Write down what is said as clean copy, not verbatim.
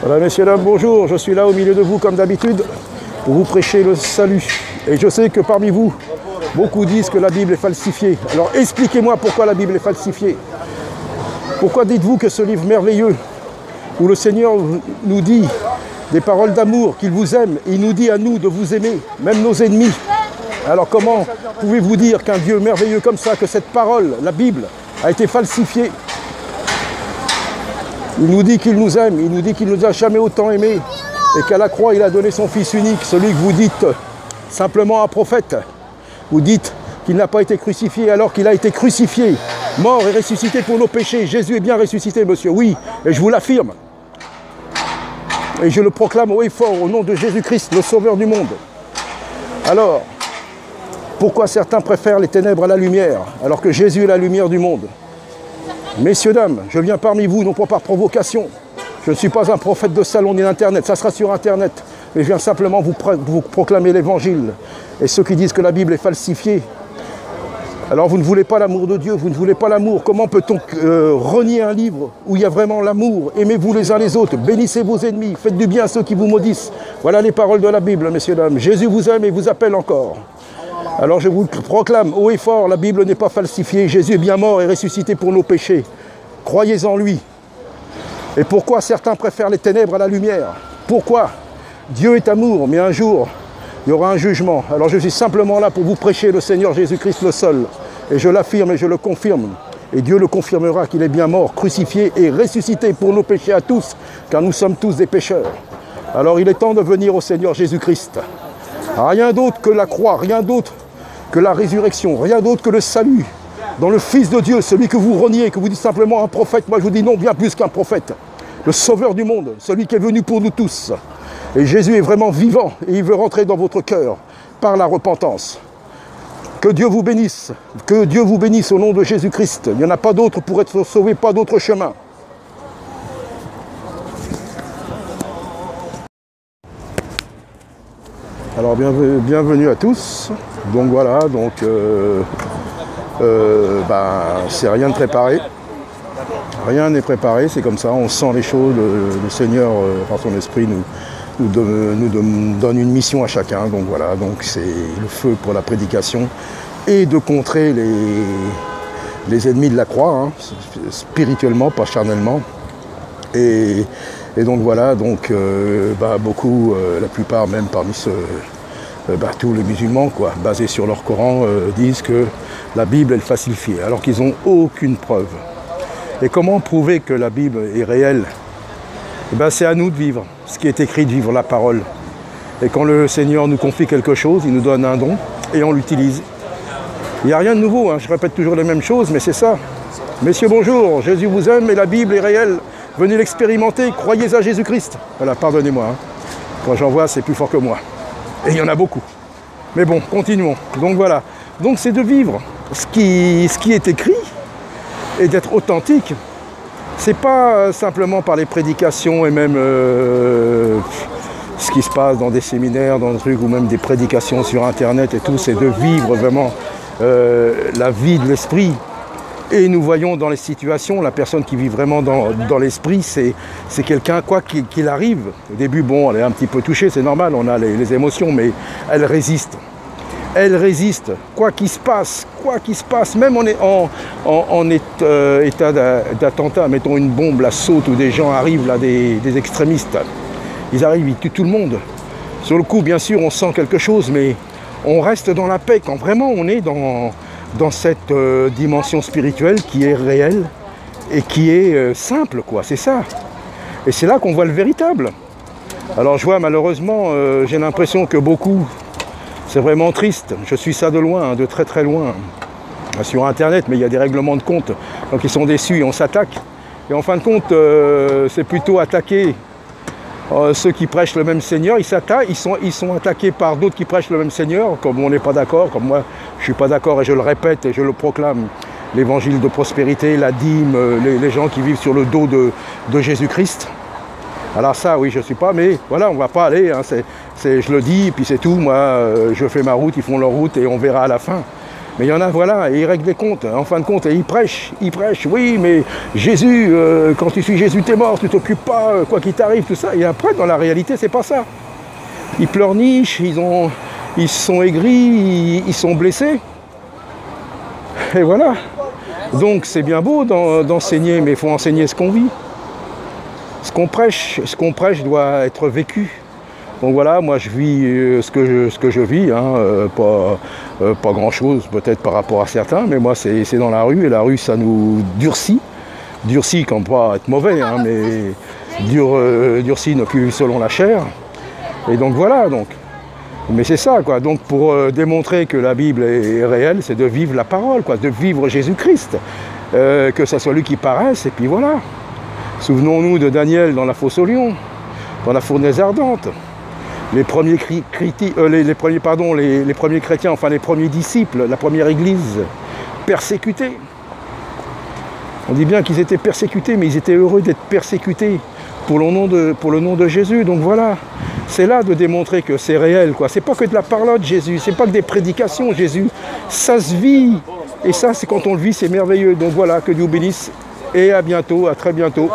Voilà, messieurs, dames, bonjour. Je suis là au milieu de vous, comme d'habitude, pour vous prêcher le salut. Et je sais que parmi vous, beaucoup disent que la Bible est falsifiée. Alors expliquez-moi pourquoi la Bible est falsifiée. Pourquoi dites-vous que ce livre merveilleux, où le Seigneur nous dit des paroles d'amour, qu'il vous aime, et il nous dit à nous de vous aimer, même nos ennemis. Alors comment pouvez-vous dire qu'un Dieu merveilleux comme ça, que cette parole, la Bible, a été falsifiée? Il nous dit qu'il nous aime, il nous dit qu'il ne nous a jamais autant aimés, et qu'à la croix, il a donné son Fils unique, celui que vous dites simplement un prophète. Vous dites qu'il n'a pas été crucifié alors qu'il a été crucifié, mort et ressuscité pour nos péchés. Jésus est bien ressuscité, monsieur, oui, et je vous l'affirme. Et je le proclame haut et fort au nom de Jésus-Christ, le Sauveur du monde. Alors, pourquoi certains préfèrent les ténèbres à la lumière, alors que Jésus est la lumière du monde? Messieurs, dames, je viens parmi vous, non pas par provocation. Je ne suis pas un prophète de salon ni d'Internet, ça sera sur Internet. Mais je viens simplement vous proclamer l'Évangile. Et ceux qui disent que la Bible est falsifiée, alors vous ne voulez pas l'amour de Dieu, vous ne voulez pas l'amour. Comment peut-on renier un livre où il y a vraiment l'amour? Aimez-vous les uns les autres, bénissez vos ennemis, faites du bien à ceux qui vous maudissent. Voilà les paroles de la Bible, messieurs, dames. Jésus vous aime et vous appelle encore. Alors je vous proclame haut et fort, la Bible n'est pas falsifiée. Jésus est bien mort et ressuscité pour nos péchés. Croyez en lui. Et pourquoi certains préfèrent les ténèbres à la lumière? Pourquoi? Dieu est amour, mais un jour, il y aura un jugement. Alors je suis simplement là pour vous prêcher le Seigneur Jésus-Christ le seul. Et je l'affirme et je le confirme. Et Dieu le confirmera qu'il est bien mort, crucifié et ressuscité pour nos péchés à tous, car nous sommes tous des pécheurs. Alors il est temps de venir au Seigneur Jésus-Christ. Rien d'autre que la croix, rien d'autre que la résurrection, rien d'autre que le salut. Dans le Fils de Dieu, celui que vous reniez, que vous dites simplement un prophète, moi je vous dis non, bien plus qu'un prophète. Le Sauveur du monde, celui qui est venu pour nous tous. Et Jésus est vraiment vivant et il veut rentrer dans votre cœur par la repentance. Que Dieu vous bénisse au nom de Jésus-Christ. Il n'y en a pas d'autre pour être sauvé, pas d'autre chemin. Alors bienvenue à tous. Donc voilà, c'est rien de préparé. Rien n'est préparé, c'est comme ça, on sent les choses. Le Seigneur, par son esprit, nous donne une mission à chacun. Donc voilà, donc c'est le feu pour la prédication et de contrer les ennemis de la croix, hein, spirituellement, pas charnellement. Et donc voilà, beaucoup, la plupart même parmi tous les musulmans, basés sur leur Coran, disent que la Bible est falsifiée, alors qu'ils n'ont aucune preuve. Et comment prouver que la Bible est réelle? C'est à nous de vivre ce qui est écrit, de vivre la parole. Et quand le Seigneur nous confie quelque chose, il nous donne un don et on l'utilise. Il n'y a rien de nouveau, hein, je répète toujours les mêmes choses, mais c'est ça. Messieurs, bonjour, Jésus vous aime et la Bible est réelle. Venez l'expérimenter, croyez à Jésus-Christ. Voilà, pardonnez-moi, hein. Quand j'en vois, c'est plus fort que moi. Et il y en a beaucoup. Mais bon, continuons. Donc voilà. Donc c'est de vivre ce qui est écrit et d'être authentique. C'est pas simplement par les prédications et même ce qui se passe dans des séminaires, dans des trucs, ou même des prédications sur Internet et tout. C'est de vivre vraiment la vie de l'esprit. Et nous voyons dans les situations, la personne qui vit vraiment dans l'esprit, c'est quelqu'un, quoi qu'il arrive. Au début, bon, elle est un petit peu touchée, c'est normal, on a les émotions, mais elle résiste. Elle résiste, quoi qu'il se passe, même en état d'attentat, mettons une bombe, la saute, où des gens arrivent, là, des extrémistes. Ils arrivent, ils tuent tout le monde. Sur le coup, bien sûr, on sent quelque chose, mais on reste dans la paix quand vraiment on est dans cette dimension spirituelle qui est réelle et qui est simple, c'est ça. Et c'est là qu'on voit le véritable. Alors je vois malheureusement, j'ai l'impression que beaucoup, c'est vraiment triste, je suis ça de loin, hein, de très très loin, sur Internet, mais il y a des règlements de compte, donc ils sont déçus et on s'attaque. Et en fin de compte, c'est plutôt attaquer ceux qui prêchent le même Seigneur, ils sont attaqués par d'autres qui prêchent le même Seigneur, comme on n'est pas d'accord, comme moi je ne suis pas d'accord et je le répète et je le proclame, l'évangile de prospérité, la dîme, les gens qui vivent sur le dos de Jésus-Christ. Alors ça, oui, je ne suis pas, mais voilà, on ne va pas aller, hein, je le dis, et puis c'est tout, moi je fais ma route, ils font leur route et on verra à la fin. Mais il y en a, voilà, et ils règlent des comptes, en fin de compte, et ils prêchent, oui, mais Jésus, quand tu suis Jésus, t'es mort, tu t'occupes pas, quoi qu'il t'arrive, tout ça. Et après, dans la réalité, c'est pas ça. Ils pleurnichent, ils sont aigris, ils sont blessés. Et voilà. Donc c'est bien beau d'enseigner, mais il faut enseigner ce qu'on vit. Ce qu'on prêche doit être vécu. Donc voilà, moi je vis ce que je vis, hein, pas grand-chose peut-être par rapport à certains, mais moi c'est dans la rue, et la rue ça nous durcit. Durcit comme pas être mauvais, hein, mais durcit ne plus selon la chair. Et donc voilà, donc. Mais c'est ça, quoi. Donc pour démontrer que la Bible est réelle, c'est de vivre la parole, quoi, de vivre Jésus-Christ. Que ça soit lui qui paraisse, et puis voilà. Souvenons-nous de Daniel dans la fosse au lion, dans la fournaise ardente. Les premiers chrétiens, enfin les premiers disciples, la première église, persécutés. On dit bien qu'ils étaient persécutés, mais ils étaient heureux d'être persécutés pour le nom de Jésus. Donc voilà, c'est là de démontrer que c'est réel, quoi. C'est pas que de la parole Jésus, c'est pas que des prédications Jésus. Ça se vit. Et ça, c'est quand on le vit, c'est merveilleux. Donc voilà, que Dieu bénisse. Et à bientôt, à très bientôt.